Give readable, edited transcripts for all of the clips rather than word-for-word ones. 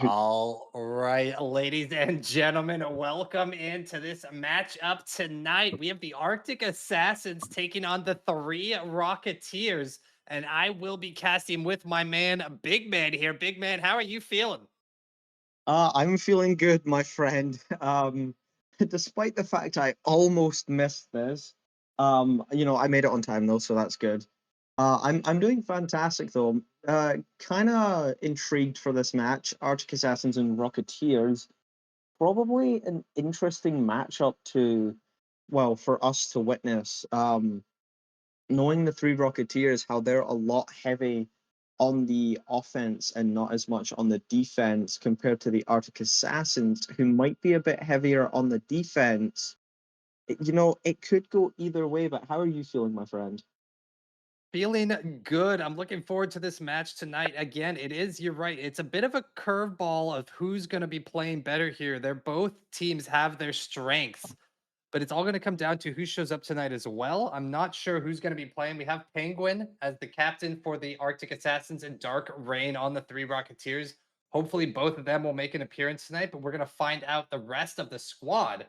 All right, ladies and gentlemen, welcome into this matchup tonight. We have the Arctic Assassins taking on the three Rocketeers, and I will be casting with my man, Big Man here. Big Man, how are you feeling? I'm feeling good, my friend. Despite the fact I almost missed this, I made it on time though, so that's good. I'm doing fantastic though. Kind of intrigued for this match. Arctic Assassins and Rocketeers. Probably an interesting matchup for us to witness. Knowing the three Rocketeers, how they're a lot heavy on the offense and not as much on the defense compared to the Arctic Assassins, who might be a bit heavier on the defense. It could go either way, but how are you feeling, my friend? Feeling good. I'm looking forward to this match tonight. Again, you're right. It's a bit of a curveball of who's going to be playing better here. They're both teams have their strengths. But it's all going to come down to who shows up tonight as well. I'm not sure who's going to be playing. We have Penguin as the captain for the Arctic Assassins and Dark Rain on the three Rocketeers. Hopefully, both of them will make an appearance tonight, but we're going to find out the rest of the squad.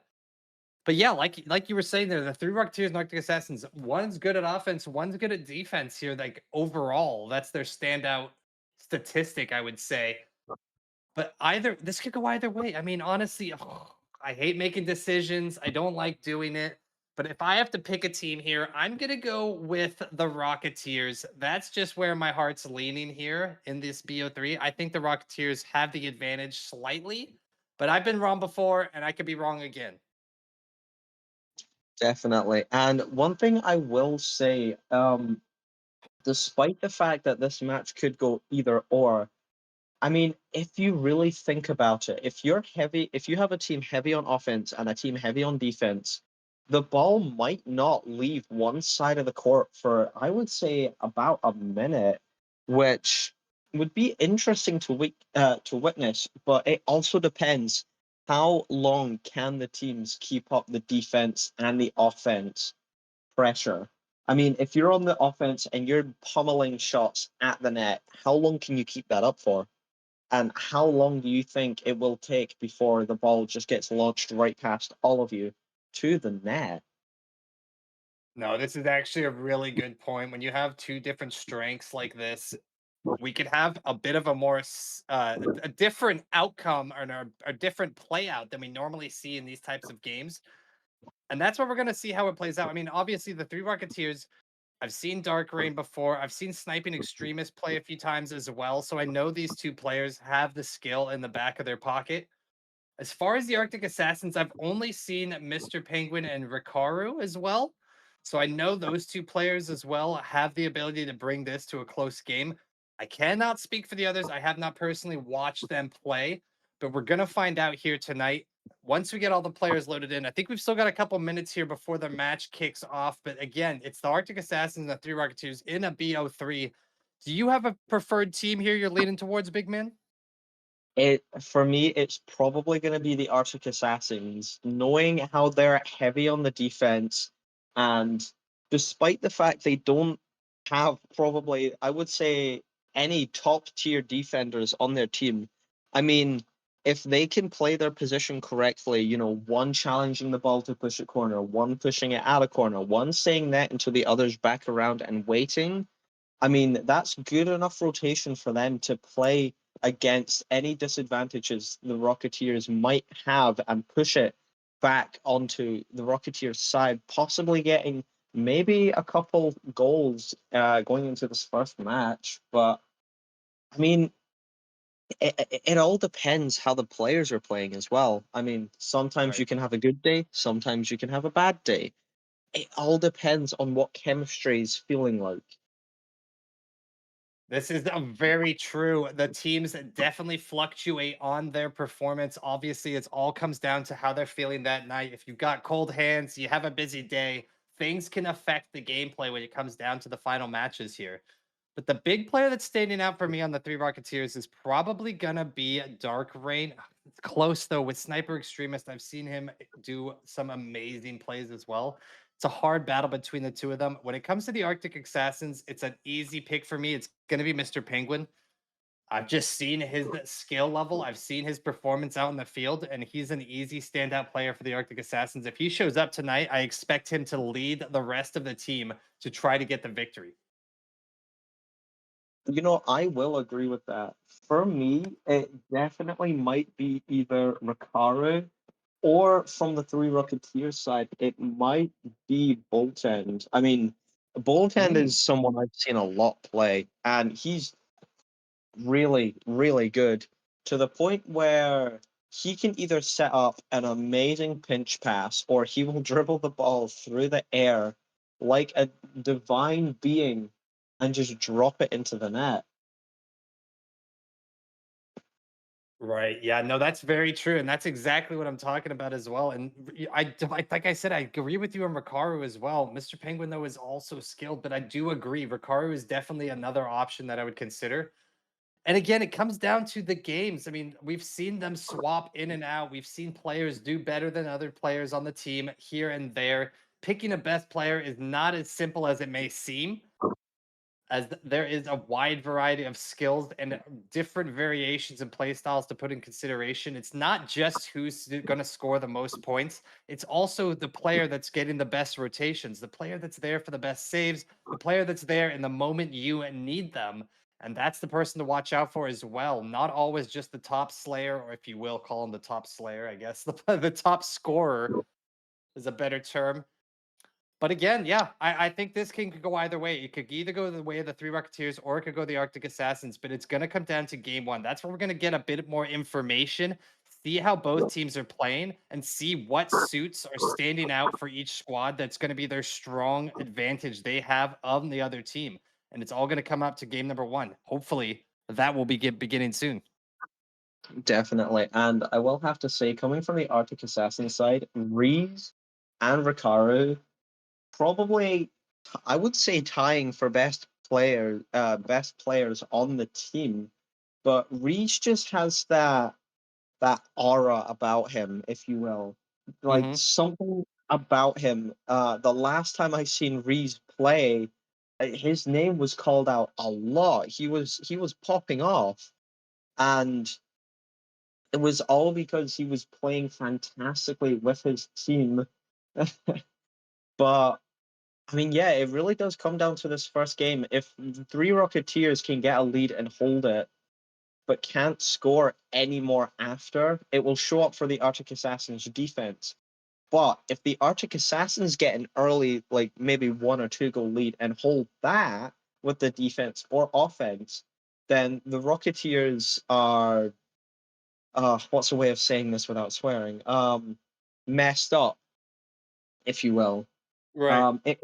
But yeah, like you were saying there, the three Rocketeers and Arctic Assassins, one's good at offense, one's good at defense here. Like overall, that's their standout statistic, I would say. But either this could go either way. I mean, honestly, I hate making decisions. I don't like doing it. But if I have to pick a team here, I'm going to go with the Rocketeers. That's just where my heart's leaning here in this BO3. I think the Rocketeers have the advantage slightly, but I've been wrong before and I could be wrong again. Definitely. And one thing I will say, despite the fact that this match could go either or, I mean, if you really think about it, if you have a team heavy on offense and a team heavy on defense, the ball might not leave one side of the court for, I would say, about a minute, which would be interesting to witness. But it also depends how long can the teams keep up the defense and the offense pressure. I mean, if you're on the offense and you're pummeling shots at the net, how long can you keep that up for? And how long do you think it will take before the ball just gets launched right past all of you to the net? No, this is actually a really good point. When you have two different strengths like this, we could have a bit of a a different outcome or a different play out than we normally see in these types of games. And that's what we're going to see how it plays out. I mean, obviously, the three Rocketeers, I've seen Dark Rain before. I've seen Sniping Extremist play a few times as well. So I know these two players have the skill in the back of their pocket. As far as the Arctic Assassins, I've only seen Mr. Penguin and Rikaru as well. So I know those two players as well have the ability to bring this to a close game. I cannot speak for the others. I have not personally watched them play, but we're going to find out here tonight. Once we get all the players loaded in, I think we've still got a couple minutes here before the match kicks off. But again, it's the Arctic Assassins and the three Rocketeers in a BO3. Do you have a preferred team here you're leaning towards, big man? It for me, it's probably going to be the Arctic Assassins, knowing how they're heavy on the defense, and despite the fact they don't have probably, I would say, any top tier defenders on their team. I mean, if they can play their position correctly, one challenging the ball to push a corner, one pushing it out of corner, one saying that until the others back around and waiting. I mean, that's good enough rotation for them to play against any disadvantages the Rocketeers might have and push it back onto the Rocketeers' side, possibly getting maybe a couple goals going into this first match. But I mean, it all depends how the players are playing as well. I mean, sometimes Right. you can have a good day, sometimes you can have a bad day. It all depends on what chemistry is feeling like. This is a very true. The teams definitely fluctuate on their performance. Obviously, it's all comes down to how they're feeling that night. If you've got cold hands, you have a busy day, things can affect the gameplay when it comes down to the final matches here. But the big player that's standing out for me on the three Rocketeers is probably gonna be Dark Rain. It's close though with Sniper Extremist. I've seen him do some amazing plays as well. It's a hard battle between the two of them. When it comes to the Arctic Assassins, it's an easy pick for me. It's gonna be Mr. Penguin. I've just seen his skill level. I've seen his performance out in the field, and he's an easy standout player for the Arctic Assassins. If he shows up tonight, I expect him to lead the rest of the team to try to get the victory. I will agree with that. For me, it definitely might be either Ricaro or from the Three Rocketeers side, it might be Boltend. I mean, Boltend Mm, is someone I've seen a lot play, and he's really, really good to the point where he can either set up an amazing pinch pass or he will dribble the ball through the air like a divine being and just drop it into the net. right. Yeah. No, that's very true, and that's exactly what I'm talking about as well. And like I said, I agree with you on Ricaro as well. Mr. Penguin though is also skilled, but I do agree Ricaro is definitely another option that I would consider. And again, it comes down to the games. I mean, we've seen them swap in and out. We've seen players do better than other players on the team here and there. Picking a best player is not as simple as it may seem, as there is a wide variety of skills and different variations and play styles to put in consideration. It's not just who's going to score the most points, it's also the player that's getting the best rotations, the player that's there for the best saves, the player that's there in the moment you need them. And that's the person to watch out for as well. Not always just the top slayer, or if you will, call him the top slayer, I guess. The top scorer is a better term. But again, yeah, I think this king could go either way. It could either go the way of the Three Rocketeers or it could go the Arctic Assassins, but it's going to come down to game one. That's where we're going to get a bit more information, see how both teams are playing, and see what suits are standing out for each squad that's going to be their strong advantage they have of the other team. And it's all going to come up to game number one. Hopefully, that will be beginning soon. Definitely. And I will have to say, coming from the Arctic Assassin side, Reeves and Ricaro probably I would say tying for best players on the team. But Reeves just has that aura about him, if you will. Like Hmm. something about him. The last time I seen Reeves play, his name was called out a lot. He was popping off, and it was all because he was playing fantastically with his team. But I mean, yeah, it really does come down to this first game. If the Three Rocketeers can get a lead and hold it, but can't score any more after, it will show up for the Arctic Assassins' defense. But if the Arctic Assassins get an early, like maybe 1 or 2 goal lead and hold that with the defense or offense, then the Rocketeers are, what's a way of saying this without swearing? Messed up, if you will. Right. It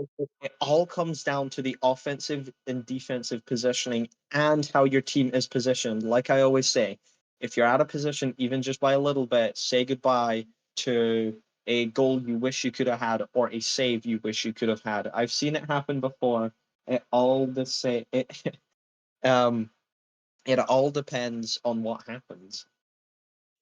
all comes down to the offensive and defensive positioning and how your team is positioned. Like I always say, if you're out of position, even just by a little bit, say goodbye to a goal you wish you could have had or a save you wish you could have had. I've seen it happen before. It all the same. Um, it all depends on what happens.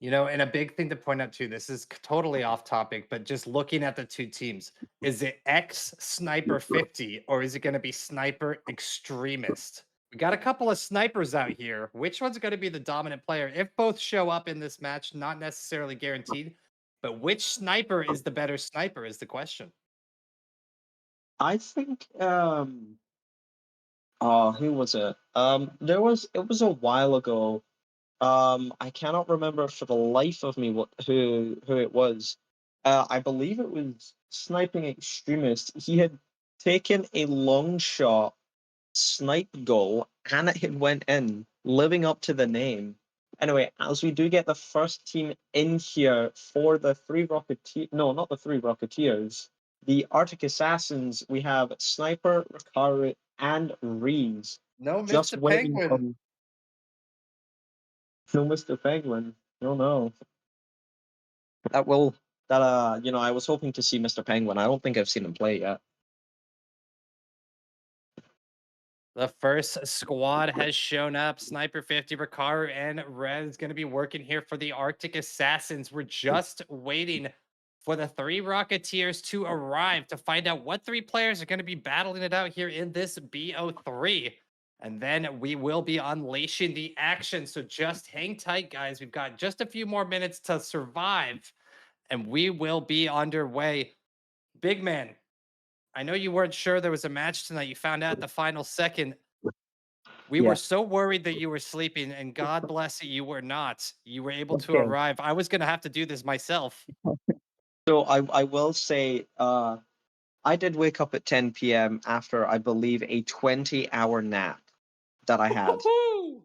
And a big thing to point out too, this is totally off topic, but just looking at the two teams, is it X Sniper 50 or is it going to be Sniper Extremist? We got a couple of snipers out here. Which one's going to be the dominant player? If both show up in this match, not necessarily guaranteed, but which sniper is the better sniper is the question. I think who was it? It was a while ago. I cannot remember for the life of me who it was. I believe it was Sniping Extremist. He had taken a long shot snipe goal and it had went in, living up to the name. Anyway, as we do get the first team in here for the Three Rocketeers, no, not the Three Rocketeers, the Arctic Assassins, we have Sniper, Ricari, and Reeves No, just Mr. waiting Penguin. from no Mr. Penguin. No, no. That will I was hoping to see Mr. Penguin. I don't think I've seen him play yet. The first squad has shown up. Sniper 50, Ricard, and Red is going to be working here for the Arctic Assassins. We're just waiting for the three Rocketeers to arrive to find out what three players are going to be battling it out here in this BO3. And then we will be unleashing the action. So just hang tight, guys. We've got just a few more minutes to survive, and we will be underway. Big man, I know you weren't sure there was a match tonight. You found out the final second. We were Yeah. so worried that you were sleeping, and God bless you were not. You were able to Okay. arrive. I was going to have to do this myself. So I will say I did wake up at 10 p.m. after I believe a 20-hour nap that I had. Woo-hoo!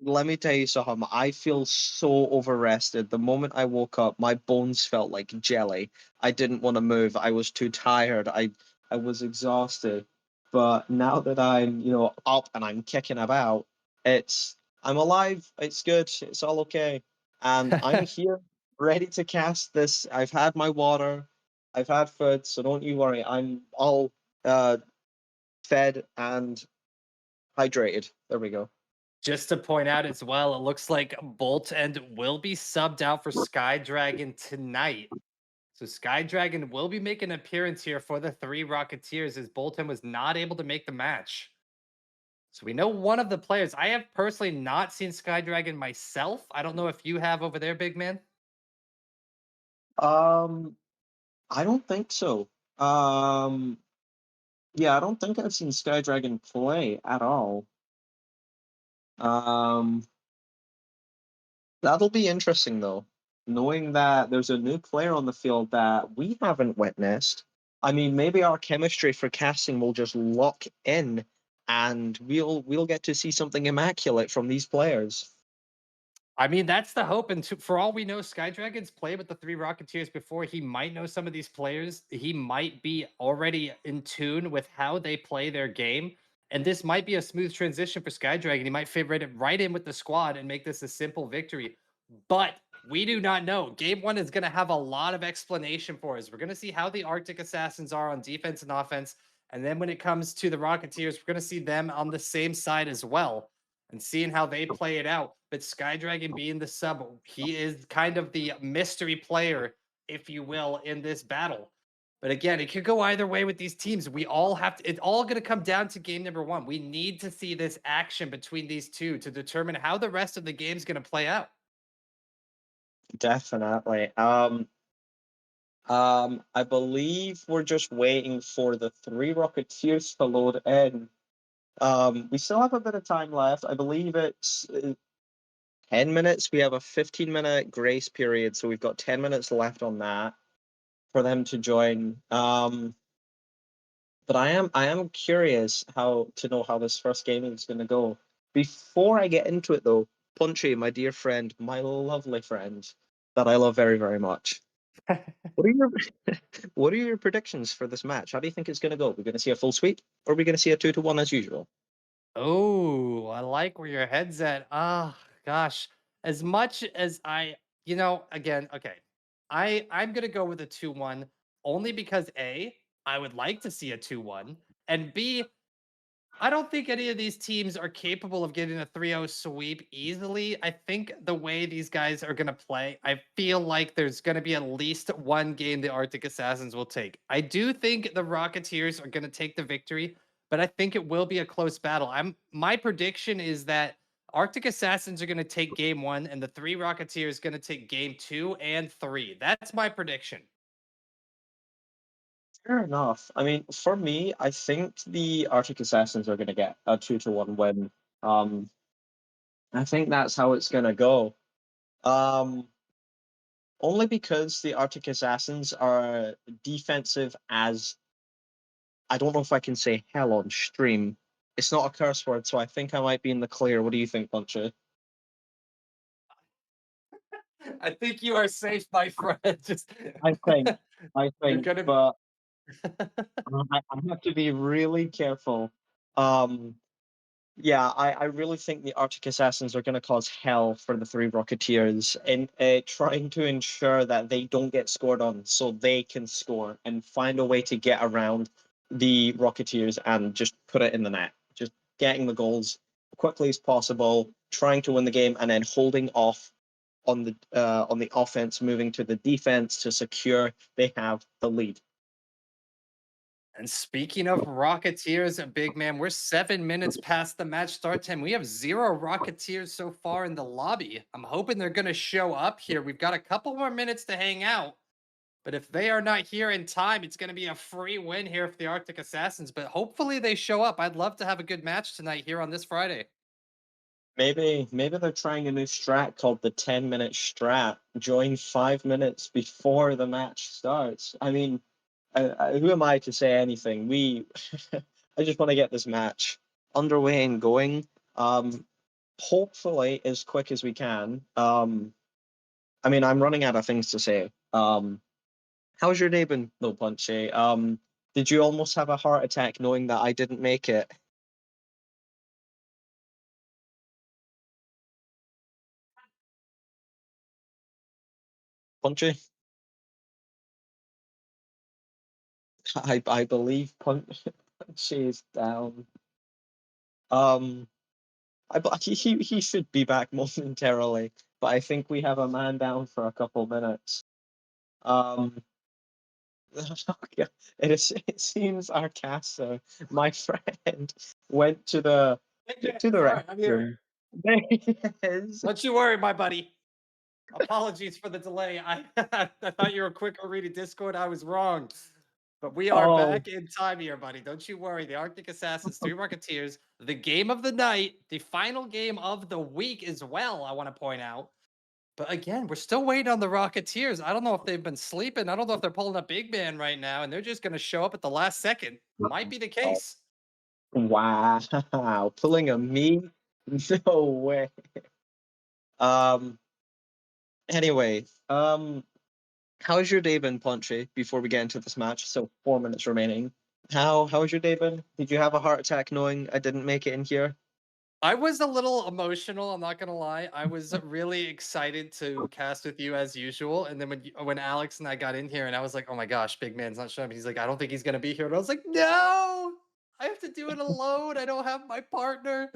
Let me tell you something. I feel so overrested. The moment I woke up, my bones felt like jelly. I didn't want to move. I was too tired. I was exhausted. But now that I'm, up and I'm kicking about, I'm alive. It's good. It's all okay. And I'm here ready to cast this. I've had my water. I've had food, so don't you worry. I'm all uh fed and hydrated. There we go. Just to point out as well, it looks like Bolt End will be subbed out for Sky Dragon tonight. So Sky Dragon will be making an appearance here for the three Rocketeers as Bolton was not able to make the match. So we know one of the players. I have personally not seen Sky Dragon myself. I don't know if you have over there, big man. Um I don't think so. Um, yeah, I don't think I've seen Sky Dragon play at all. Um, that'll be interesting though, knowing that there's a new player on the field that we haven't witnessed. I mean, maybe our chemistry for casting will just lock in, and we'll get to see something immaculate from these players. I mean, that's the hope. And for all we know, Sky Dragon's played with the three Rocketeers before. He might know some of these players. He might be already in tune with how they play their game. And this might be a smooth transition for Sky Dragon. He might fit right in with the squad and make this a simple victory. But we do not know. Game one is going to have a lot of explanation for us. We're going to see how the Arctic Assassins are on defense and offense. And then when it comes to the Rocketeers, we're going to see them on the same side as well and seeing how they play it out. But Sky Dragon being the sub, he is kind of the mystery player, if you will, in this battle. But again, it could go either way with these teams. We all have to, it's all going to come down to game number one. We need to see this action between these two to determine how the rest of the game is going to play out. Definitely. I believe we're just waiting for the three Rocketeers to load in. We still have a bit of time left. I believe it's 10 minutes. We have a 15-minute grace period, so we've got 10 minutes left on that for them to join. But I am curious how to know how this first game is going to go. Before I get into it, though, Punchy, my dear friend, my lovely friend that I love very, very much. What are your what are your predictions for this match? How do you think it's going to go? We're going to see a full sweep, or are we going to see a 2-1 as usual? Oh, I like where your head's at. Ah, gosh. As much as again, okay. I'm gonna go with a 2-1 only because A, I would like to see a 2-1, and B, I don't think any of these teams are capable of getting a 3-0 sweep easily. I think the way these guys are going to play, I feel like there's going to be at least one game the Arctic Assassins will take. I do think the Rocketeers are going to take the victory, but I think it will be a close battle. My prediction is that Arctic Assassins are going to take game 1 and the 3 Rocketeers going to take game 2 and 3. That's my prediction. Fair enough. I mean, for me, I think the Arctic Assassins are going to get a 2-1 win. Um, I think that's how it's going to go. Um, Only because the Arctic Assassins are defensive as I don't know if I can say hell on stream. It's not a curse word, so I think I might be in the clear. What do you think, Punchy? I think you are safe, my friend. Just I think, I you're think, going but to I have to be really careful. Um, Yeah, I really think the Arctic Assassins are going to cause hell for the three Rocketeers in trying to ensure that they don't get scored on so they can score and find a way to get around the Rocketeers and just put it in the net. Just getting the goals as quickly as possible, trying to win the game, and then holding off on the offense, moving to the defense to secure they have the lead. And speaking of Rocketeers, big man, we're 7 minutes past the match start time. We have zero Rocketeers so far in the lobby. I'm hoping they're going to show up here. We've got a couple more minutes to hang out. But if they are not here in time, it's going to be a free win here for the Arctic Assassins. But hopefully they show up. I'd love to have a good match tonight here on this Friday. Maybe they're trying a new strat called the 10-minute strat. Join 5 minutes before the match starts. I mean, who am I to say anything? We, I just want to get this match underway and going. Hopefully as quick as we can. I mean, I'm running out of things to say. How's your day been, No Punchy? Did you almost have a heart attack knowing that I didn't make it? Punchy? I believe Punchy is down. Um, he should be back momentarily, but I think we have a man down for a couple minutes. Um, it seems our caster, my friend, went to the All right, I'm here. restroom. There he is. Don't you worry, my buddy. Apologies for the delay. I thought you were quicker reading Discord. I was wrong. But we are Oh, back in time here, buddy. Don't you worry. The Arctic Assassins, three Rocketeers, the game of the night, the final game of the week as well, I want to point out. But again, we're still waiting on the Rocketeers. I don't know if they've been sleeping. I don't know if they're pulling a big man right now, and they're just going to show up at the last second. Might be the case. wow, pulling a me? No way. Um. Anyway, how's your day been, Punchy? Before we get into this match, so 4 minutes remaining. How's your day been? Did you have a heart attack knowing I didn't make it in here? I was a little emotional, I'm not gonna lie. I was really excited to cast with you as usual, and then when Alex and I got in here, and I was like, "Oh my gosh, big man's not showing up." He's like, "I don't think he's gonna be here," and I was like, "No, I have to do it alone. I don't have my partner."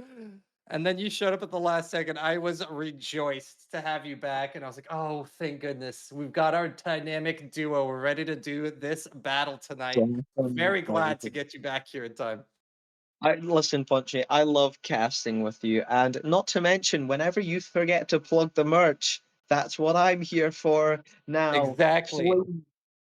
And then you showed up at the last second. I was rejoiced to have you back, and I was like, "Oh, thank goodness, we've got our dynamic duo. We're ready to do this battle tonight." Very glad to get you back here in time. I listen, Punchy, I love casting with you, and not to mention, whenever you forget to plug the merch, that's what I'm here for. Now, Exactly. please,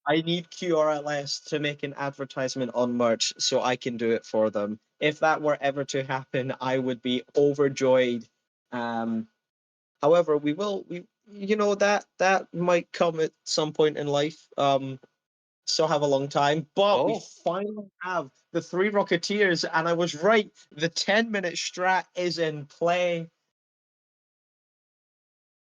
I need QRLS to make an advertisement on merch so I can do it for them. If that were ever to happen, I would be overjoyed. Um, However, we that might come at some point in life. Still have a long time, but we Oh. finally have the three Rocketeers, and I was right. The 10-minute strat is in play.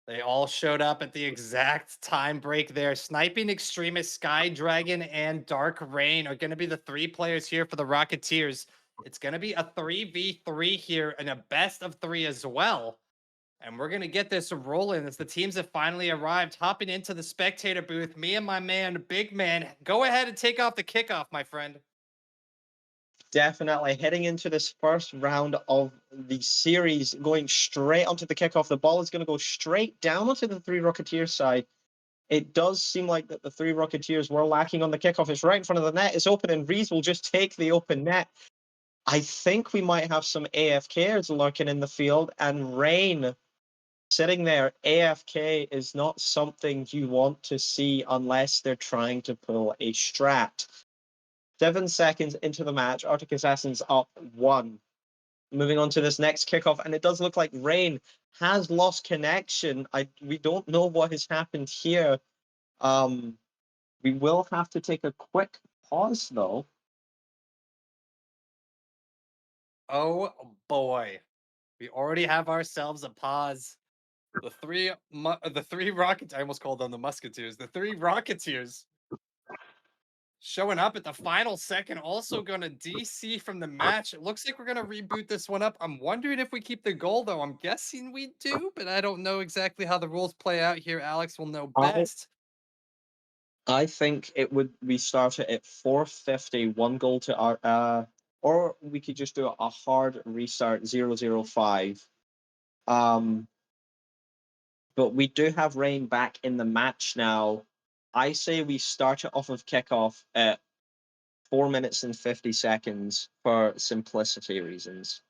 They all showed up at the exact time break there. Sniping Extremist, Sky Dragon, and Dark Rain are going to be the three players here for the Rocketeers. It's going to be a 3v3 here and a best of three as well. And we're going to get this rolling as the teams have finally arrived. Hopping into the spectator booth, me and my man, Big Man, go ahead and take off the kickoff, my friend. Definitely heading into this first round of the series, going straight onto the kickoff. The ball is going to go straight down onto the three Rocketeers side. It does seem like that the three Rocketeers were lacking on the kickoff. It's right in front of the net. It's open, and Reese will just take the open net. I think we might have some AFKers lurking in the field, and Rain sitting there AFK is not something you want to see unless they're trying to pull a strat. 7 seconds into the match, Arctic Assassins up 1. Moving on to this next kickoff, and it does look like Rain has lost connection. We don't know what has happened here. We will have to take a quick pause though. Oh boy. We already have ourselves a pause. The three rockets. I almost called them the musketeers. The three rocketeers showing up at the final second, also going to DC from the match. It looks like we're going to reboot this one up. I'm wondering if we keep the goal, though. I'm guessing we do, but I don't know exactly how the rules play out here. Alex will know I best. I think it would we start it at 450, 1 goal to our or we could just do a hard restart 005. Um but we do have Rain back in the match now. I say we start it off of kickoff at 4 minutes and 50 seconds for simplicity reasons.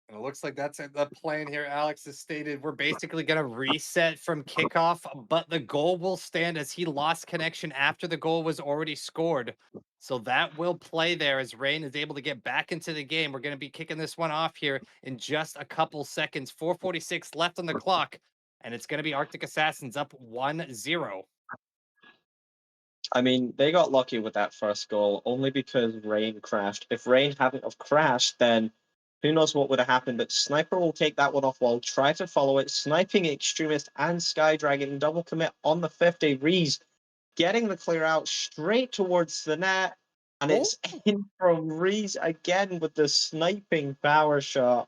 And it looks like that's the plan here. Alex has stated we're basically going to reset from kickoff, but the goal will stand as he lost connection after the goal was already scored. So that will play there as Rain is able to get back into the game. We're going to be kicking this one off here in just a couple seconds. 4:46 left on the clock, and it's going to be Arctic Assassins up 1-0. I mean, they got lucky with that first goal only because Rain crashed. If Rain hadn't have crashed, then who knows what would have happened. But Sniper will take that one off wall, try to follow it. Sniping Extremist and Sky Dragon double commit on the 50. Reese getting the clear out straight towards the net. And Oh, it's in from Reese again with the sniping power shot.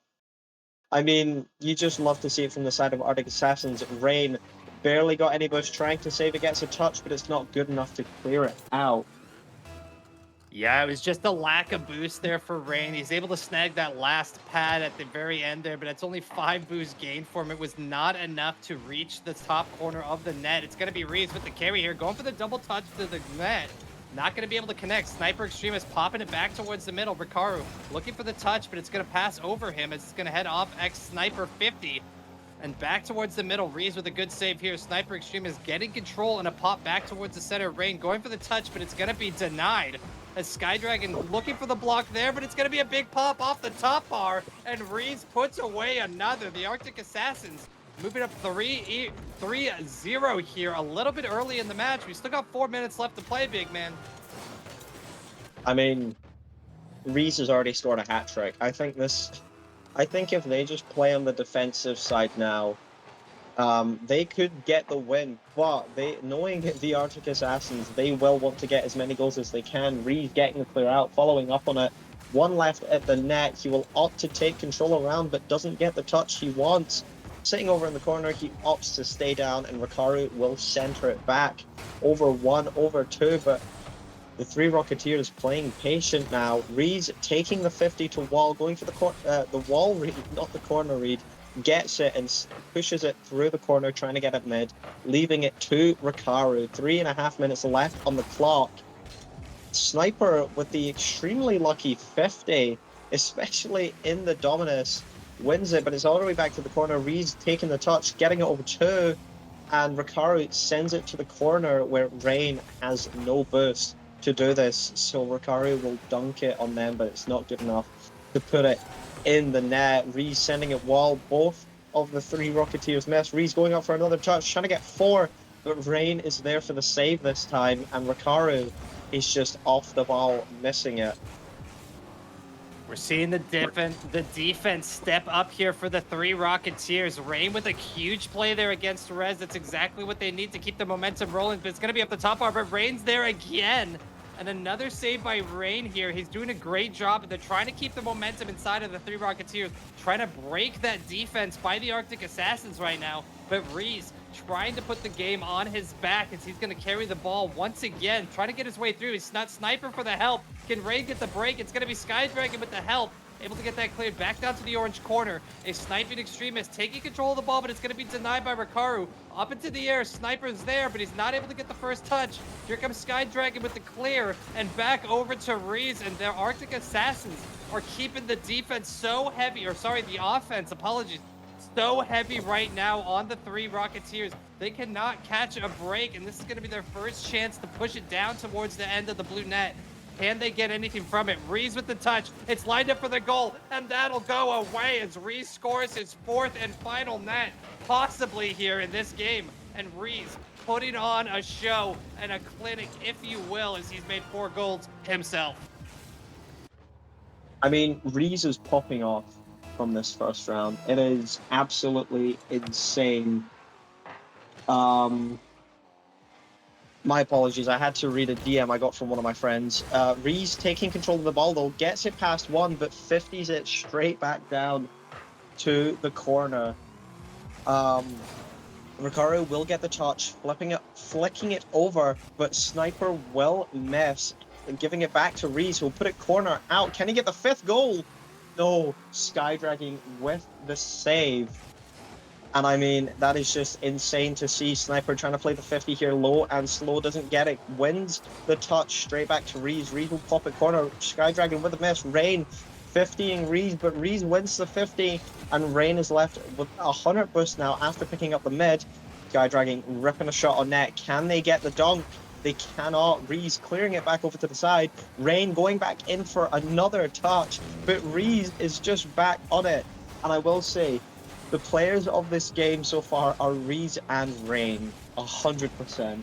I mean, you just love to see it from the side of Arctic Assassins. Rain barely got any bush, trying to save it, gets a touch, but it's not good enough to clear it out. yeah, it was just a lack of boost there for Rain. He's able to snag that last pad at the very end there, but it's only 5 boost gained for him. It was not enough to reach the top corner of the net. It's going to be Reeves with the carry here, going for the double touch to the net. Not going to be able to connect. Sniper Extremist popping it back towards the middle. Rikaru looking for the touch, but it's going to pass over him. It's going to head off Sniper 50. And back towards the middle. Reeves with a good save here. Sniper Extremist getting control and a pop back towards the center. Rain going for the touch, but it's going to be denied. As Sky Dragon looking for the block there, but it's going to be a big pop off the top bar. And Reeves puts away another. The Arctic Assassins moving up 3-0 here a little bit early in the match. We still got 4 minutes left to play, big man. I mean, Reese has already scored a hat trick. I think if they just play on the defensive side now, they could get the win. But knowing the Arctic Assassins, they will want to get as many goals as they can. Reese getting the clear out, following up on it. One left at the net. He will opt to take control around, but doesn't get the touch he wants. Sitting over in the corner, he opts to stay down, and Rikaru will center it back. Over 1, over 2, but the 3 Rocketeers playing patient now. Reed taking the 50 to wall, going for the wall read, not the corner read. Gets it and pushes it through the corner, trying to get it mid, leaving it to Rikaru. 3.5 minutes left on the clock. Sniper with the extremely lucky 50, especially in the Dominus, wins it, but it's all the way back to the corner. Reed's taking the touch, getting it over 2, and Rikaru sends it to the corner where Rain has no boost to do this. So Rikaru will dunk it on them, but it's not good enough to put it in the net. Reed sending it wall. Both of the 3 Rocketeers miss. Reed's going up for another touch, trying to get 4, but Rain is there for the save this time, and Rikaru is just off the ball, missing it. We're seeing the defense step up here for the 3 Rocketeers. Rain with a huge play there against Rez. That's exactly what they need to keep the momentum rolling, but it's going to be up the top bar, but Rain's there again. And another save by Rain here. He's doing a great job. They're trying to keep the momentum inside of the 3 Rocketeers, trying to break that defense by the Arctic Assassins right now. But Reese trying to put the game on his back as he's going to carry the ball once again, trying to get his way through. He's not Sniper for the help. Can Rain get the break? It's going to be Sky Dragon with the help. Able to get that cleared back down to the orange corner. A sniping Extremist taking control of the ball, but it's going to be denied by Rikaru. Up into the air, Sniper's there, but he's not able to get the first touch. Here comes Sky Dragon with the clear, and back over to Reese, and their Arctic Assassins are keeping the defense so heavy, or sorry, the offense, apologies, so heavy right now on the 3 Rocketeers. They cannot catch a break, and this is going to be their first chance to push it down towards the end of the blue net. Can they get anything from it? Reese with the touch. It's lined up for the goal, and that'll go away as Reese scores his 4th and final net, possibly here in this game. And Reese putting on a show and a clinic, if you will, as he's made 4 goals himself. I mean, Reese is popping off from this first round. It is absolutely insane. My apologies, I had to read a DM I got from one of my friends. Reese taking control of the ball though, gets it past 1, but 50s it straight back down to the corner. Rikaru will get the touch, flicking it over, but Sniper will miss, and giving it back to Reese, who'll put it corner out. Can he get the 5th goal? No, Sky Dragging with the save. And I mean, that is just insane to see. Sniper trying to play the 50 here low, and Slow doesn't get it. Wins the touch straight back to Reese. Reese will pop it corner. Sky Dragon with a miss. Rain 50ing Reese, but Reese wins the 50, and Rain is left with 100 boost now after picking up the mid. Sky Dragon ripping a shot on net. Can they get the dunk? They cannot. Reese clearing it back over to the side. Rain going back in for another touch, but Reese is just back on it. And I will say, the players of this game so far are Reese and Rain, 100%.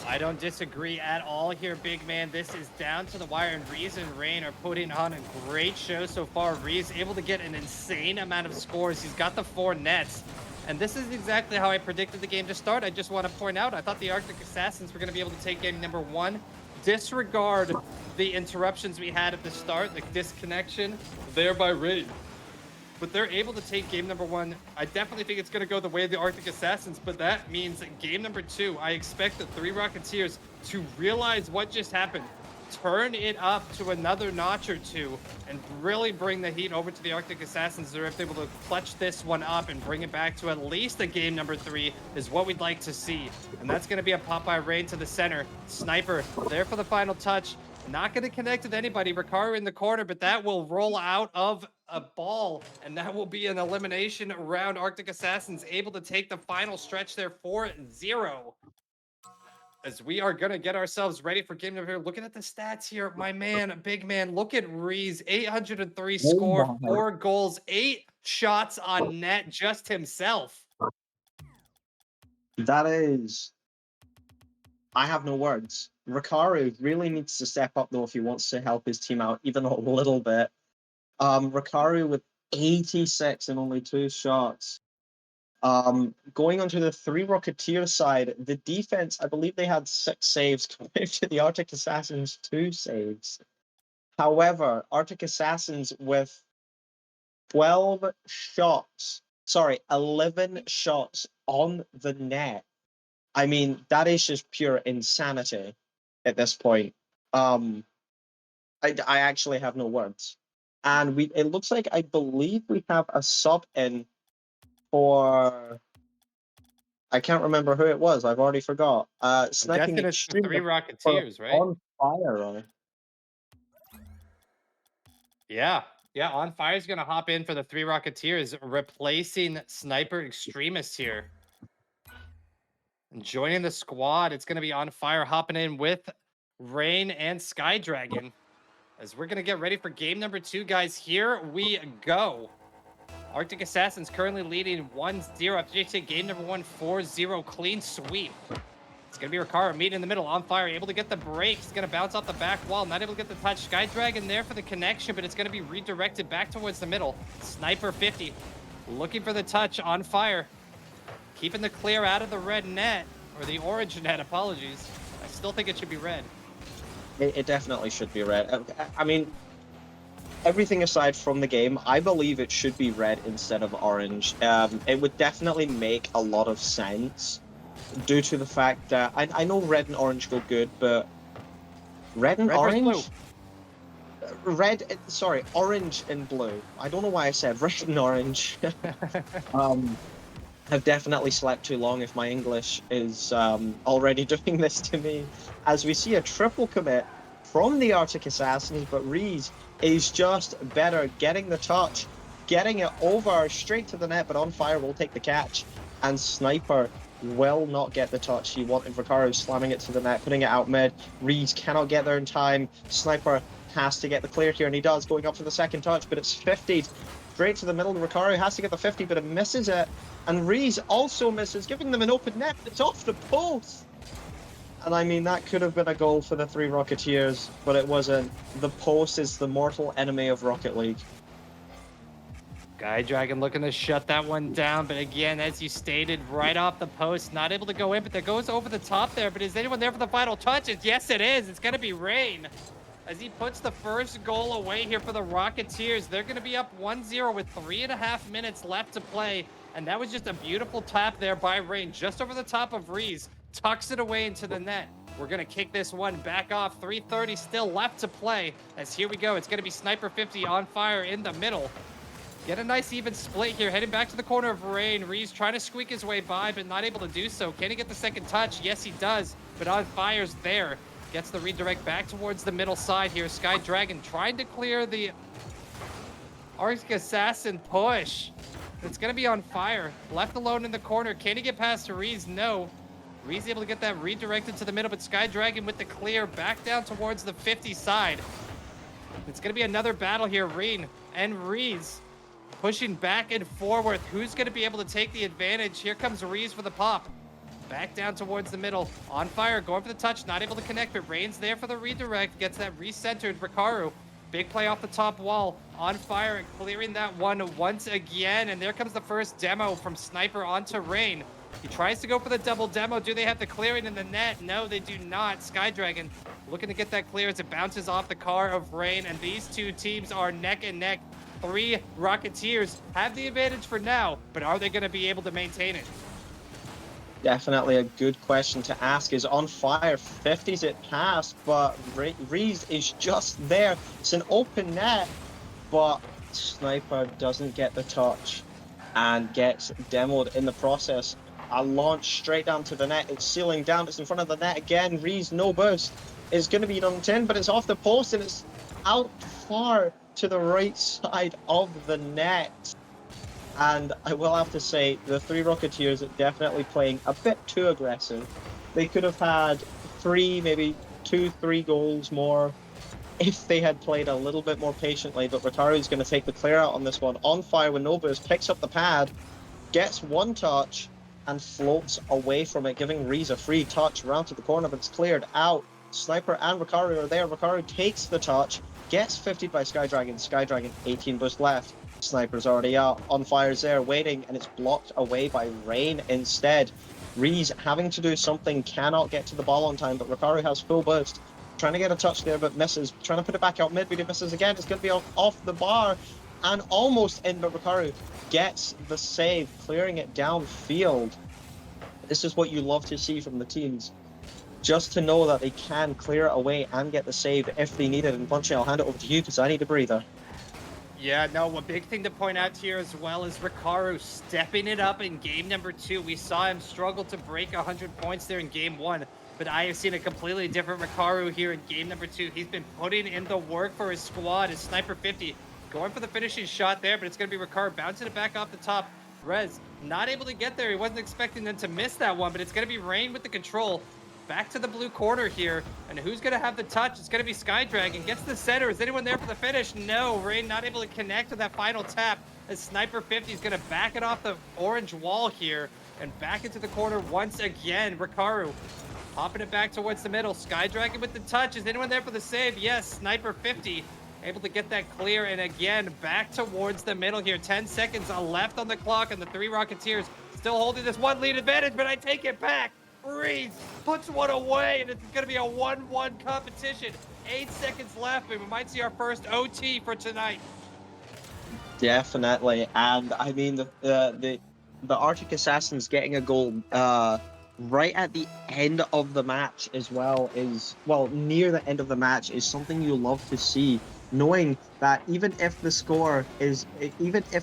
I don't disagree at all here, big man. This is down to the wire, and Reese and Rain are putting on a great show so far. Reese able to get an insane amount of scores. He's got the 4 nets. And this is exactly how I predicted the game to start. I just want to point out, I thought the Arctic Assassins were going to be able to take game number 1. Disregard the interruptions we had at the start, the disconnection there by Rain. But they're able to take game number 1. I definitely think it's going to go the way of the Arctic Assassins, but that means that game number 2, I expect the 3 Rocketeers to realize what just happened, turn it up to another notch or 2, and really bring the heat over to the Arctic Assassins. They're able to clutch this one up and bring it back to at least a game number 3 is what we'd like to see. And that's going to be a pop by Rain to the center. Sniper there for the final touch. Not going to connect with anybody. Ricaro in the corner, but that will roll out of a ball, and that will be an elimination around Arctic Assassins, able to take the final stretch there 4-0. As we are going to get ourselves ready for game number here. Looking at the stats here, my man, big man, look at Reese, 803 score, 4 goals, 8 shots on net just himself. That is... I have no words. Ricaro really needs to step up, though, if he wants to help his team out even a little bit. Ricaro with 86 and only 2 shots. Going on to the 3 Rocketeer side, the defense, I believe they had 6 saves compared to the Arctic Assassins' 2 saves. However, Arctic Assassins with 11 shots on the net. I mean, that is just pure insanity at this point. I actually have no words. And it looks like, I believe we have a sub in for... I can't remember who it was. I've already forgot. Sniping Guessing it's the 3 Rocketeers, right? On fire. Yeah. Yeah, On Fire's going to hop in for the 3 Rocketeers, replacing Sniper Extremist here. And joining the squad, it's going to be On Fire hopping in with Rain and Sky Dragon. As we're going to get ready for game number 2, guys. Here we go. Arctic Assassins currently leading 1-0 after JT game number 1, 4-0 clean sweep. It's going to be Ricaro meeting in the middle. On Fire able to get the break. He's going to bounce off the back wall. Not able to get the touch. Sky Dragon there for the connection, but it's going to be redirected back towards the middle. Sniper 50 looking for the touch. On Fire keeping the clear out of the red net, or the orange net, apologies. I still think it should be red. It definitely should be red. I mean, everything aside from the game, I believe it should be red instead of orange. It would definitely make a lot of sense due to the fact that I know red and orange go good, but red and orange? Orange and blue. I don't know why I said red and orange. I've definitely slept too long if my English is already doing this to me. As we see a triple commit from the Arctic Assassins, but Reese is just better getting the touch, getting it over straight to the net, but On Fire will take the catch, and Sniper will not get the touch he wanted. Ricaro slamming it to the net, putting it out mid. Reese cannot get there in time. Sniper has to get the clear here, and he does, going up for the second touch, but it's 50'd straight to the middle. Ricaro has to get the 50, but it misses it. And Reese also misses, giving them an open net. It's off the post. And I mean, that could have been a goal for the 3 Rocketeers, but it wasn't. The post is the mortal enemy of Rocket League. Sky Dragon looking to shut that one down, but again, as you stated, right off the post, not able to go in, but that goes over the top there. But is anyone there for the final touch? Yes, it is. It's going to be Rain. As he puts the first goal away here for the Rocketeers. They're going to be up 1-0 with 3.5 minutes left to play. And that was just a beautiful tap there by Rain, just over the top of Reese. Tucks it away into the net. We're going to kick this one back off. 3:30 still left to play. As here we go. It's going to be Sniper 50 On Fire in the middle. Get a nice even split here, heading back to the corner of Rain. Reese trying to squeak his way by, but not able to do so. Can he get the second touch? Yes, he does, but On Fire's there. Gets the redirect back towards the middle side here. Sky Dragon trying to clear the Arctic Assassin push. It's going to be On Fire. Left alone in the corner. Can he get past Reese? No. Reese able to get that redirected to the middle, but Sky Dragon with the clear back down towards the 50 side. It's going to be another battle here. Reen and Reese pushing back and forward. Who's going to be able to take the advantage? Here comes Reese for the pop. Back down towards the middle. On Fire, going for the touch. Not able to connect, but Rain's there for the redirect. Gets that recentered. Rikaru, big play off the top wall. On Fire, clearing that one once again. And there comes the first demo from Sniper onto Rain. He tries to go for the double demo. Do they have the clearing in the net? No, they do not. Sky Dragon looking to get that clear as it bounces off the car of Rain. And these two teams are neck and neck. 3 Rocketeers have the advantage for now, but are they going to be able to maintain it? Definitely a good question to ask. Is On Fire 50s it past, but Reese is just there. It's an open net, but Sniper doesn't get the touch and gets demoed in the process. A launch straight down to the net. It's sealing down. It's in front of the net again. Reese, no burst. It's going to be on 10, but it's off the post and it's out far to the right side of the net. And I will have to say, the 3 Rocketeers are definitely playing a bit too aggressive. They could have had 3, maybe 2, 3 goals more if they had played a little bit more patiently. But Rikaru's going to take the clear out on this one. On Fire with no boost, picks up the pad, gets one touch, and floats away from it, giving Reese a free touch around to the corner, but it's cleared out. Sniper and Rikaru are there. Rikaru takes the touch, gets 50'd by Sky Dragon. Sky Dragon 18 boost left. Sniper's already out. On Fire's there waiting, and it's blocked away by Rain instead. Reese having to do something, cannot get to the ball on time, but Rikaru has full boost. Trying to get a touch there, but misses. Trying to put it back out mid, but he misses again. It's going to be off the bar and almost in, but Rikaru gets the save, clearing it downfield. This is what you love to see from the teams. Just to know that they can clear it away and get the save if they need it. And Bunchy, I'll hand it over to you because I need a breather. Yeah, no, a big thing to point out here as well is Rikaru stepping it up in game number 2. We saw him struggle to break 100 points there in game 1, but I have seen a completely different Rikaru here in game number 2. He's been putting in the work for his squad. His Sniper 50 going for the finishing shot there, but it's going to be Rikaru bouncing it back off the top. Rez not able to get there. He wasn't expecting them to miss that one, but it's going to be Rain with the control. Back to the blue corner here, and who's going to have the touch? It's going to be Sky Dragon. Gets the center. Is anyone there for the finish? No. Rain not able to connect to that final tap as Sniper 50 is going to back it off the orange wall here and back into the corner once again. Rikaru popping it back towards the middle. Sky Dragon with the touch. Is anyone there for the save? Yes. Sniper 50 able to get that clear, and again back towards the middle here. 10 seconds left on the clock, and the 3 Rocketeers still holding this 1 lead advantage, but I take it back. Reese puts one away, and it's going to be a 1-1 competition. 8 seconds left, and we might see our first OT for tonight. Definitely, and I mean the Arctic Assassins getting a goal right at the end of the match as well near the end of the match is something you love to see. Knowing that even if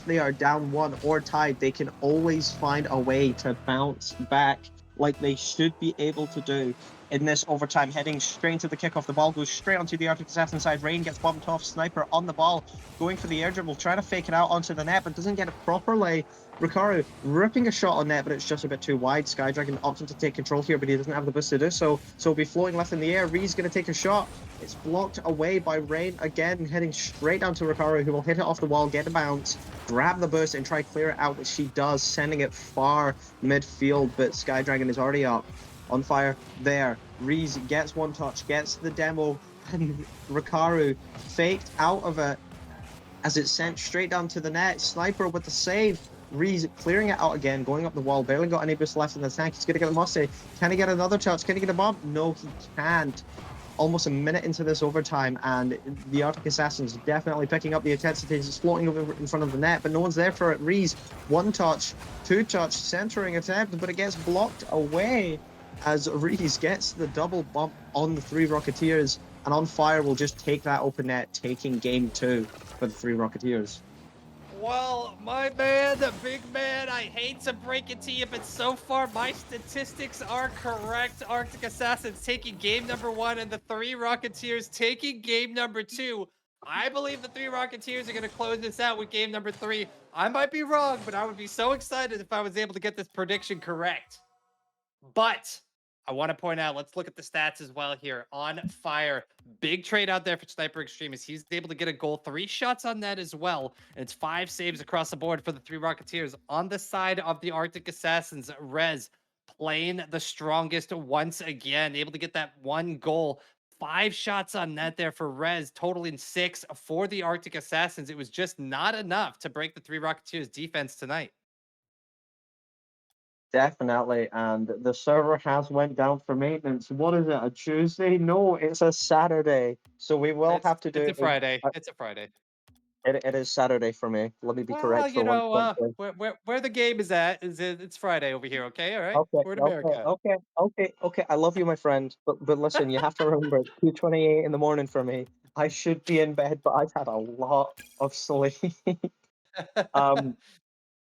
they are down 1 or tied, they can always find a way to bounce back like they should be able to do in this overtime. Heading straight into the kickoff, the ball goes straight onto the Arctic Assassin side. Rain gets bumped off. Sniper on the ball, going for the air dribble, trying to fake it out onto the net, but doesn't get it properly. Rikaru ripping a shot on net, but it's just a bit too wide. Sky Dragon opting to take control here, but he doesn't have the boost to do so, so he'll be floating left in the air. Ree's going to take a shot. It's blocked away by Rain again, heading straight down to Rikaru, who will hit it off the wall, get a bounce, grab the boost, and try to clear it out, which she does, sending it far midfield, but Sky Dragon is already up. On Fire there. Reese gets one touch, gets the demo, and Rikaru faked out of it as it's sent straight down to the net. Sniper with the save. Reese clearing it out again, going up the wall, barely got any boost left in the tank. He's going to get a Musse. Can he get another touch? Can he get a bump? No, he can't. Almost a minute into this overtime, and the Arctic Assassins definitely picking up the intensity. He's floating over in front of the net, but no one's there for it. Reese, one touch, two touch, centering attempt, but it gets blocked away as Reese gets the double bump on the 3 Rocketeers, and On Fire will just take that open net, taking game 2 for the 3 Rocketeers. Well, my man, the big man, I hate to break it to you, but so far my statistics are correct. Arctic Assassins taking game number 1 and the 3 Rocketeers taking game number 2. I believe the 3 Rocketeers are going to close this out with game number 3. I might be wrong, but I would be so excited if I was able to get this prediction correct. But I want to point out, let's look at the stats as well here. On fire, big trade out there for Sniper Extremist. He's able to get a goal, 3 shots on that as well. And it's 5 saves across the board for the 3 Rocketeers. On the side of the Arctic Assassins, Rez playing the strongest once again, able to get that 1 goal. 5 shots on net there for Rez, totaling 6 for the Arctic Assassins. It was just not enough to break the 3 Rocketeers defense tonight. Definitely, and the server has went down for maintenance. What is it, a Tuesday? No, it's a Saturday. So we will It's have to it's do a Friday. It's a Friday. it is Saturday for me. Let me be Well, correct for once. where the game is at is it's Friday over here. Okay, all right. Okay, We're in okay, America. okay, okay, okay. I love you, my friend. But listen, you have to remember it's 2:28 in the morning for me. I should be in bed, but I've had a lot of sleep. Um,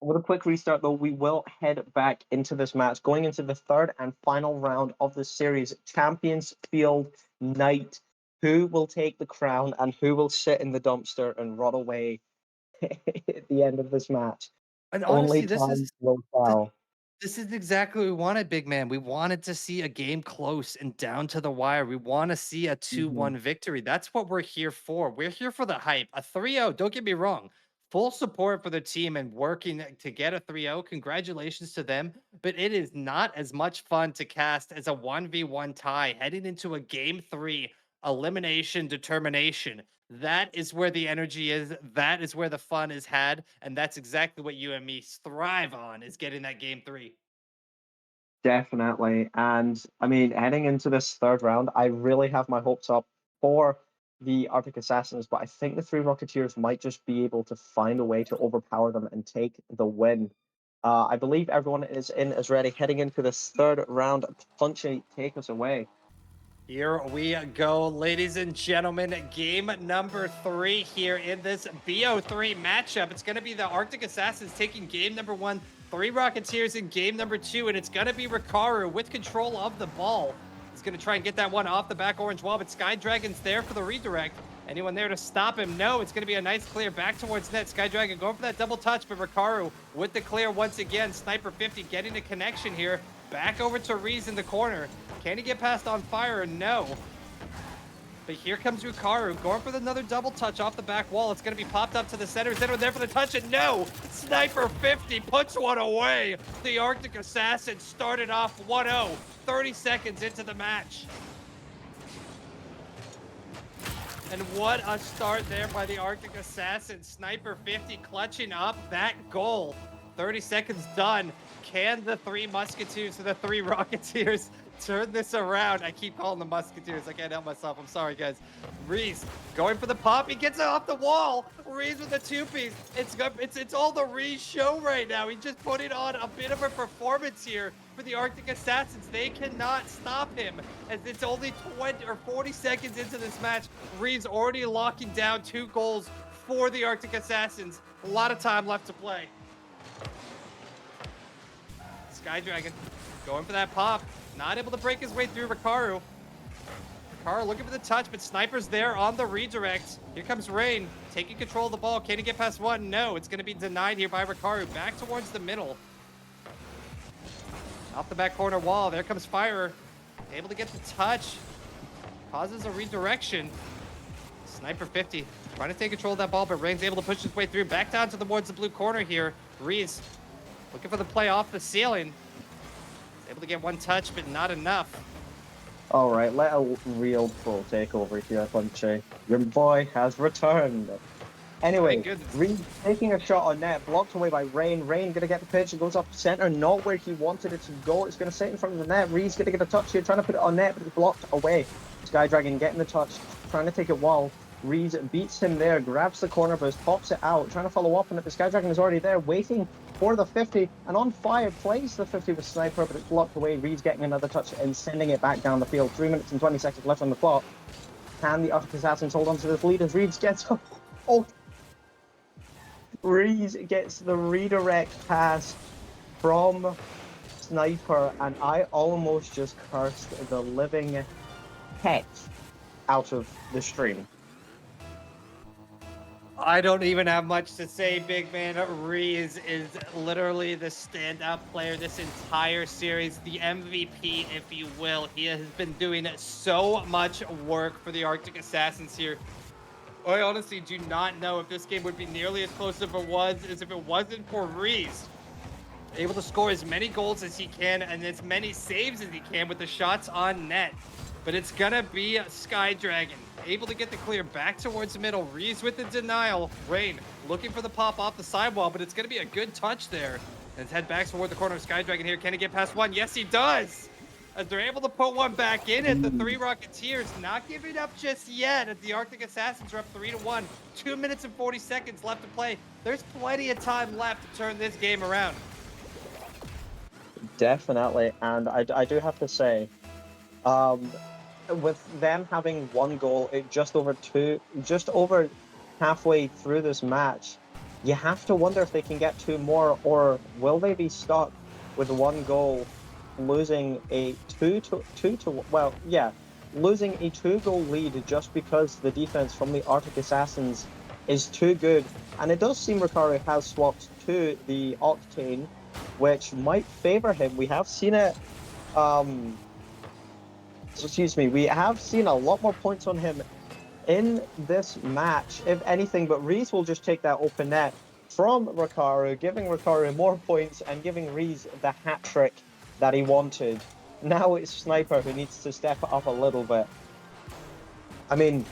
with a quick restart, though, we will head back into this match, going into the third and final round of the series, Champions Field Night. Who will take the crown and who will sit in the dumpster and rot away at the end of this match? And Only honestly, time will th- tell. this is exactly what we wanted, big man. We wanted to see a game close and down to the wire. We want to see a Mhm. 2-1 victory. That's what we're here for. We're here for the hype. A 3-0, don't get me wrong. Full support for the team and working to get a 3-0. Congratulations to them. But it is not as much fun to cast as a 1v1 tie heading into a game 3 elimination determination. That is where the energy is. That is where the fun is had. And that's exactly what you and me thrive on is getting that game 3. Definitely. And I mean, heading into this third round, I really have my hopes up for the Arctic Assassins, but I think the 3 Rocketeers might just be able to find a way to overpower them and take the win. I believe everyone is ready. Heading into this third round, Punchy, take us away. Here we go, ladies and gentlemen. Game number 3 here in this BO3 matchup. It's going to be the Arctic Assassins taking game number 1, 3 Rocketeers in game number 2, and it's going to be Rikaru with control of the ball. He's going to try and get that one off the back orange wall, but Sky Dragon's there for the redirect. Anyone there to stop him? No, it's going to be a nice clear back towards net. Sky Dragon going for that double touch, but Rikaru with the clear once again. Sniper 50 getting a connection here. Back over to Reese in the corner. Can he get past on fire? No. But here comes Rikaru going for another double touch off the back wall. It's going to be popped up to the center. Is anyone there for the touch? And no! Sniper 50 puts one away. The Arctic Assassin started off 1-0, 30 seconds into the match. And what a start there by the Arctic Assassin. Sniper 50 clutching up that goal. 30 seconds done. Can the 3 Musketeers or the 3 Rocketeers turn this around? I keep calling them Musketeers. I can't help myself. I'm sorry, guys. Reese going for the pop. He gets it off the wall. Reese with the 2-piece. It's all the Reese show right now. He's just putting on a bit of a performance here for the Arctic Assassins. They cannot stop him as it's only 20 or 40 seconds into this match. Reese already locking down 2 goals for the Arctic Assassins. A lot of time left to play. Sky Dragon going for that pop. Not able to break his way through Rikaru. Rikaru looking for the touch, but Sniper's there on the redirect. Here comes Rain, taking control of the ball. Can he get past one? No, it's going to be denied here by Rikaru. Back towards the middle. Off the back corner wall. There comes Fire. Able to get the touch. Causes a redirection. Sniper 50 trying to take control of that ball, but Rain's able to push his way through. Back down towards the blue corner here. Reese looking for the play off the ceiling. Able to get one touch, but not enough. All right, let a real pro take over here, Punchy. Your boy has returned. Anyway, Thank goodness. Reed taking a shot on net, blocked away by Rain. Rain gonna get the pitch. It goes up center, not where he wanted it to go. It's gonna sit in front of the net. Reed's gonna get a touch here, trying to put it on net, but it's blocked away. Sky Dragon getting the touch, trying to take it wall. Reed beats him there, grabs the corner boost, pops it out, trying to follow up on it. The Sky Dragon is already there, waiting for the 50, and on fire plays the 50 with Sniper, but it's blocked away. Reed's getting another touch and sending it back down the field. 3 minutes and 20 seconds left on the clock. Can the Arctic Assassins hold on to this lead as Reed gets up? Oh, Reese gets the redirect pass from Sniper, and I almost just cursed the living heck out of the stream. I don't even have much to say, big man. Reese is literally the standout player this entire series, the MVP, if you will. He has been doing so much work for the Arctic Assassins here. I honestly do not know if this game would be nearly as close if it was as if it wasn't for Reese able to score as many goals as he can and as many saves as he can with the shots on net. But it's gonna be Sky Dragon able to get the clear back towards the middle. Reese with the denial. Rain looking for the pop off the sidewall, but it's gonna be a good touch there. And head back toward the corner of Sky Dragon here. Can he get past one? Yes, he does. As they're able to put one back in it, the three Rocketeers not giving up just yet. As the Arctic Assassins are up 3-1. 2 minutes and 40 seconds left to play. There's plenty of time left to turn this game around. Definitely, and I do have to say, um, with them having one goal, just over halfway through this match, you have to wonder if they can get two more, or will they be stuck with one goal, losing a losing a 2-goal lead just because the defense from the Arctic Assassins is too good. And it does seem Ricari has swapped to the Octane, which might favor him. We have seen it. Excuse me. We have seen a lot more points on him in this match, if anything. But Reese will just take that open net from Ricari, giving Ricari more points and giving Reese the hat trick that he wanted. Now it's Sniper who needs to step up a little bit. I mean,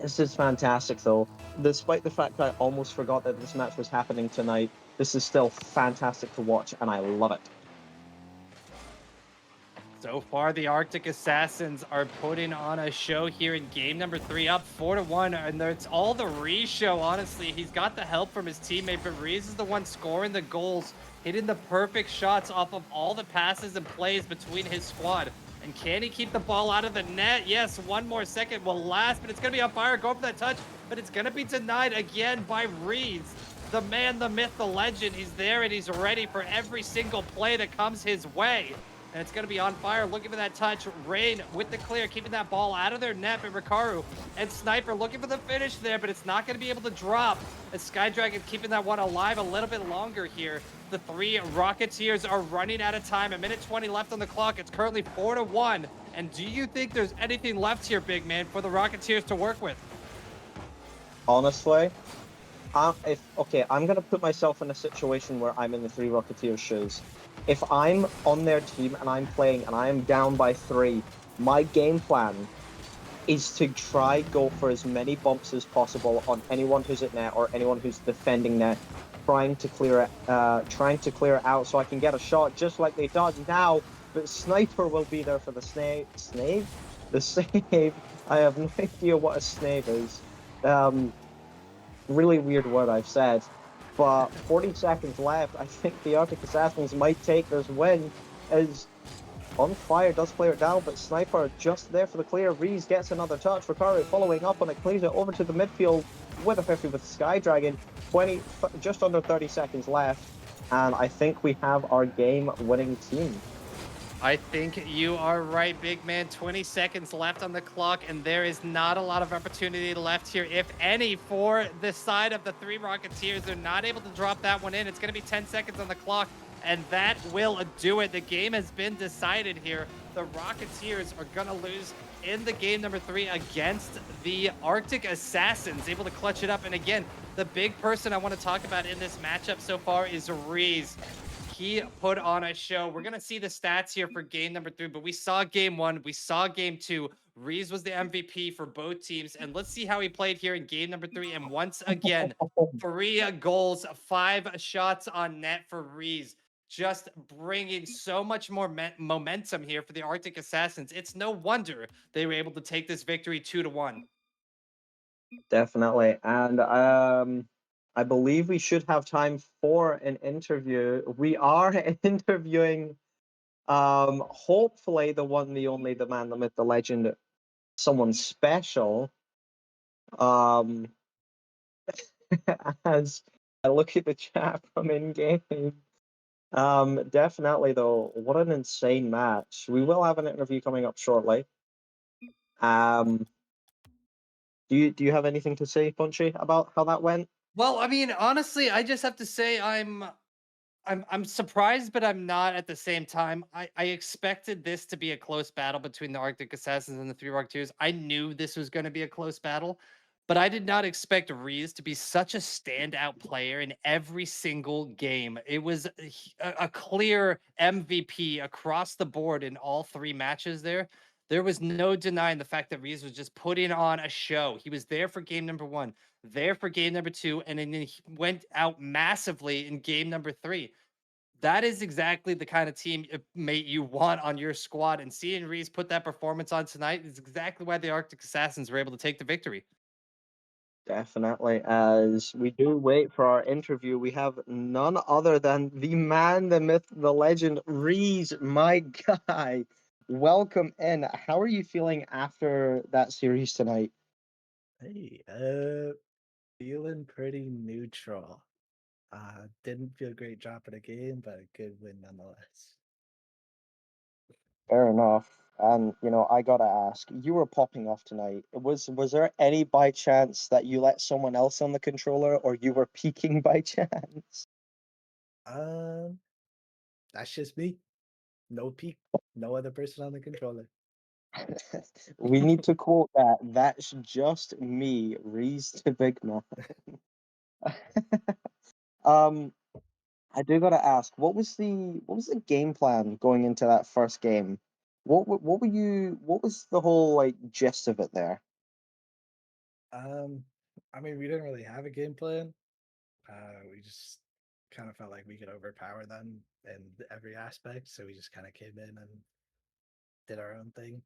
this is fantastic, though. Despite the fact that I almost forgot that this match was happening tonight, this is still fantastic to watch, and I love it. So far, the Arctic Assassins are putting on a show here in game number 3, up 4-1, and it's all the Reese show, honestly. He's got the help from his teammate, but Reese is the one scoring the goals, hitting the perfect shots off of all the passes and plays between his squad. And can he keep the ball out of the net? Yes, one more second will last, but it's going to be on fire. Go for that touch, but it's going to be denied again by Reese. The man, the myth, the legend. He's there and he's ready for every single play that comes his way. And it's going to be on fire, looking for that touch. Rain with the clear, keeping that ball out of their net. But Rikaru and Sniper looking for the finish there, but it's not going to be able to drop. As Sky Dragon keeping that one alive a little bit longer here. The three Rocketeers are running out of time. A minute 20 left on the clock. It's currently 4-1. And do you think there's anything left here, big man, for the Rocketeers to work with? Honestly, I'm gonna put myself in a situation where I'm in the three Rocketeer shoes. If I'm on their team and I'm playing and I am down by 3, my game plan is to try go for as many bumps as possible on anyone who's at net or anyone who's defending net, trying to clear it out so I can get a shot just like they done now. But Sniper will be there for the snave. The save. I have no idea what a snave is. Really weird word I've said. But 40 seconds left. I think the Arctic Assassins might take this win, as On Fire does clear it down, but Sniper just there for the clear. Reese gets another touch. Ricari following up on it, clears it over to the midfield with a 50 with Sky Dragon. Just under 30 seconds left, and I think we have our game-winning team. I think you are right, big man. 20 seconds left on the clock, and there is not a lot of opportunity left here, if any, for the side of the three Rocketeers. They're not able to drop that one in. It's going to be 10 seconds on the clock, and that will do it. The game has been decided here. The Rocketeers are going to lose in the game number 3 against the Arctic Assassins, able to clutch it up. And again, the big person I want to talk about in this matchup so far is Reese. He put on a show. We're going to see the stats here for game number 3, but we saw game 1. We saw game 2. Reese was the MVP for both teams. And let's see how he played here in game number 3. And once again, 3 goals, 5 shots on net for Reese. Just bringing so much more momentum here for the Arctic Assassins. It's no wonder they were able to take this victory 2-1. Definitely. And I believe we should have time for an interview. We are interviewing hopefully the one, the only, the man, the myth, the legend, someone special. Um as I look at the chat from in game. Definitely though, what an insane match. We will have an interview coming up shortly. Um, do you have anything to say, Punchy, about how that went? Well, I mean, honestly, I just have to say I'm surprised, but I'm not at the same time. I expected this to be a close battle between the Arctic Assassins and the Three Rocketeers. I knew this was going to be a close battle, but I did not expect Reese to be such a standout player in every single game. It was a clear MVP across the board in all three matches there. There was no denying the fact that Reese was just putting on a show. He was there for game number one, there for game number two, and then he went out massively in game number three. That is exactly the kind of team mate you want on your squad. And seeing Reese put that performance on tonight is exactly why the Arctic Assassins were able to take the victory. Definitely. As we do wait for our interview, we have none other than the man, the myth, the legend, Reese, my guy. Welcome in. How are you feeling after that series tonight? Hey, feeling pretty neutral. Didn't feel great dropping a game, but a good win nonetheless. Fair enough. And I gotta ask, you were popping off tonight. Was there any by chance that you let someone else on the controller, or you were peeking by chance? Um, that's just me. No peak, no other person on the controller. We need to quote that. That's just me, Reese to Big Man. Um, I do gotta ask, what was the game plan going into that first game? What was the whole like gist of it there? Um, I mean, we didn't really have a game plan. We just kind of felt like we could overpower them in every aspect, so we just kind of came in and did our own thing.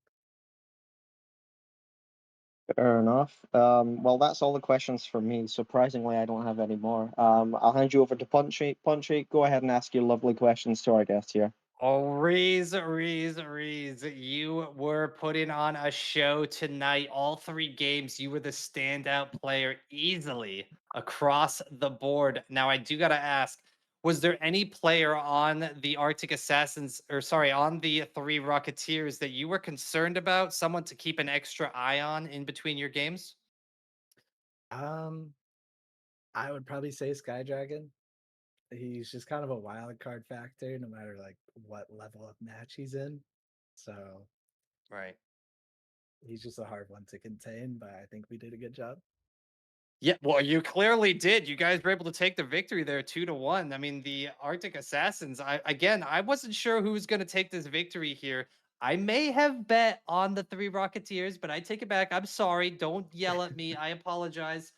Fair enough. Well, that's all the questions for me. Surprisingly, I don't have any more. I'll hand you over to Punchy. Punchy, go ahead and ask your lovely questions to our guest here. Oh, Reese, you were putting on a show tonight. All three games, you were the standout player easily across the board. Now, I do got to ask, was there any player on the Arctic Assassins, or sorry, on the Three Rocketeers that you were concerned about? Someone to keep an extra eye on in between your games? Um, I would probably say Sky Dragon. He's just kind of a wild card factor no matter like what level of match he's in. So Right. he's just a hard one to contain, but I think we did a good job. Yeah, well, you clearly did. You guys were able to take the victory there 2-1. I mean, the Arctic Assassins, I wasn't sure who was going to take this victory here. I may have bet on the Three Rocketeers, but I take it back. I'm sorry. Don't yell at me. I apologize.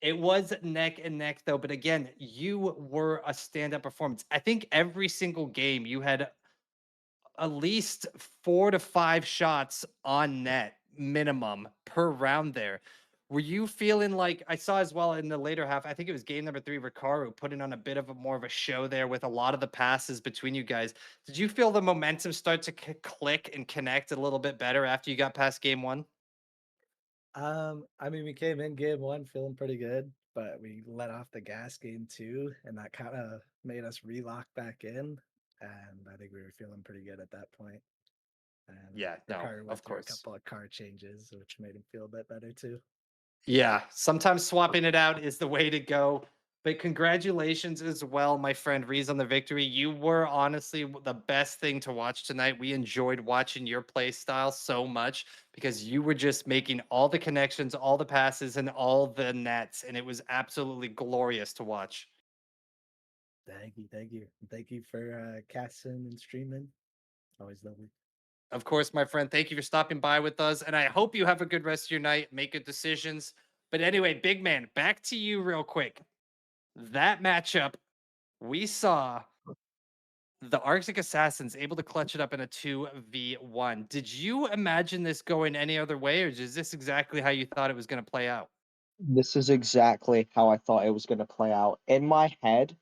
It was neck and neck though, but again, you were a stand-up performance. I think every single game you had at least 4 to 5 shots on net minimum per round there. Were you feeling like I saw as well in the later half? I think it was game number three, Ricaro putting on a bit of a more of a show there with a lot of the passes between you guys. Did you feel the momentum start to click and connect a little bit better after you got past game one? I mean, we came in game one feeling pretty good, but we let off the gas game two, and that kind of made us relock back in. And I think we were feeling pretty good at that point. And Yeah, no, Ricardo went of through a course. couple of car changes, which made him feel a bit better too. Yeah, sometimes swapping it out is the way to go. But congratulations as well, my friend Reese, on the victory. You were honestly the best thing to watch tonight. We enjoyed watching your play style so much because you were just making all the connections, all the passes, and all the nets. And it was absolutely glorious to watch. Thank you, thank you, and thank you for casting and streaming. Always lovely. Of course, my friend, thank you for stopping by with us. And I hope you have a good rest of your night. Make good decisions. But anyway, big man, back to you real quick. That matchup we saw the Arctic Assassins able to clutch it up in a 2v1. Did you imagine this going any other way, or is this exactly how you thought it was going to play out? This is exactly how I thought it was going to play out. In my head,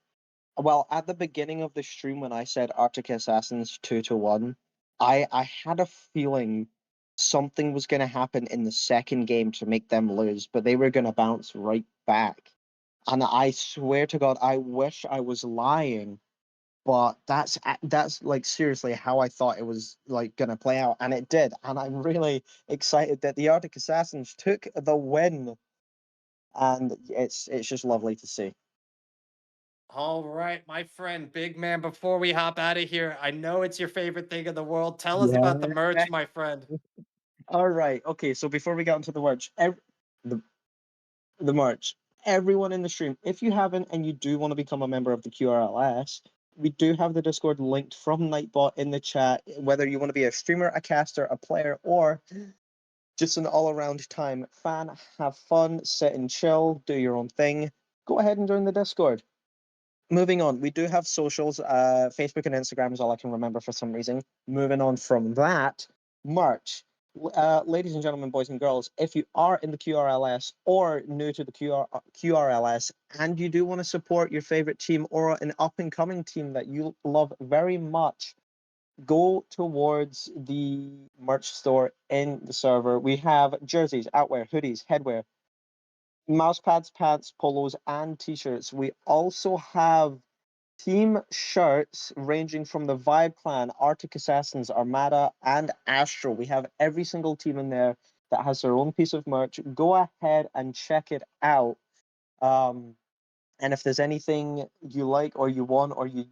well, at the beginning of the stream when I said Arctic Assassins 2-1, I had a feeling something was going to happen in the second game to make them lose, but they were going to bounce right back. And I swear to God, I wish I was lying, but that's like seriously how I thought it was like gonna play out, and it did. And I'm really excited that the Arctic Assassins took the win, and it's just lovely to see. All right, my friend, big man, before we hop out of here, I know it's your favorite thing in the world. Tell us about the Yeah. merch, my friend. All right. Okay. So before we get into the merch, the the merch, everyone in the stream, if you haven't and you do want to become a member of the QRLS, we do have the Discord linked from Nightbot in the chat. Whether you want to be a streamer, a caster, a player, or just an all-around time fan, have fun, sit and chill, do your own thing. Go ahead and join the Discord. Moving on, we do have socials. Facebook and Instagram is all I can remember for some reason. Moving on from that, merch. Ladies and gentlemen, boys and girls, if you are in the QRLS or new to the QRLS and you do want to support your favorite team or an up and coming team that you love very much, go towards the merch store in the server. We have jerseys, outwear, hoodies, headwear, mouse pads, pants, polos, and t-shirts. We also have team shirts ranging from the Vibe Clan, Arctic Assassins, Armada, and Astro. We have every single team in there that has their own piece of merch. Go ahead and check it out. Um, and if there's anything you like or you want or you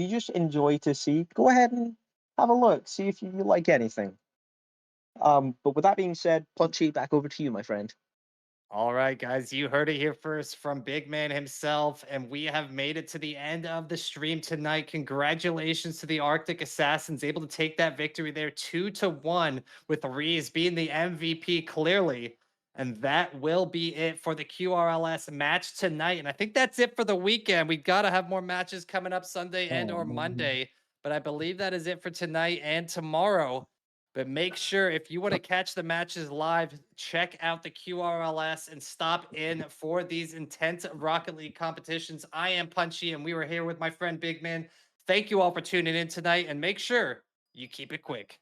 just enjoy to see, go ahead and have a look. See if you like anything. But with that being said, Punchy, back over to you, my friend. All right, guys, you heard it here first from Big Man himself, and we have made it to the end of the stream tonight. Congratulations to the Arctic Assassins, able to take that victory there 2-1, with Reese being the MVP clearly. And that will be it for the QRLS match tonight. And I think that's it for the weekend. We got to have more matches coming up Sunday and Oh or man. Monday, but I believe that is it for tonight and tomorrow. But make sure if you want to catch the matches live, check out the QRLS and stop in for these intense Rocket League competitions. I am Punchy, and we were here with my friend Big Man. Thank you all for tuning in tonight, and make sure you keep it quick.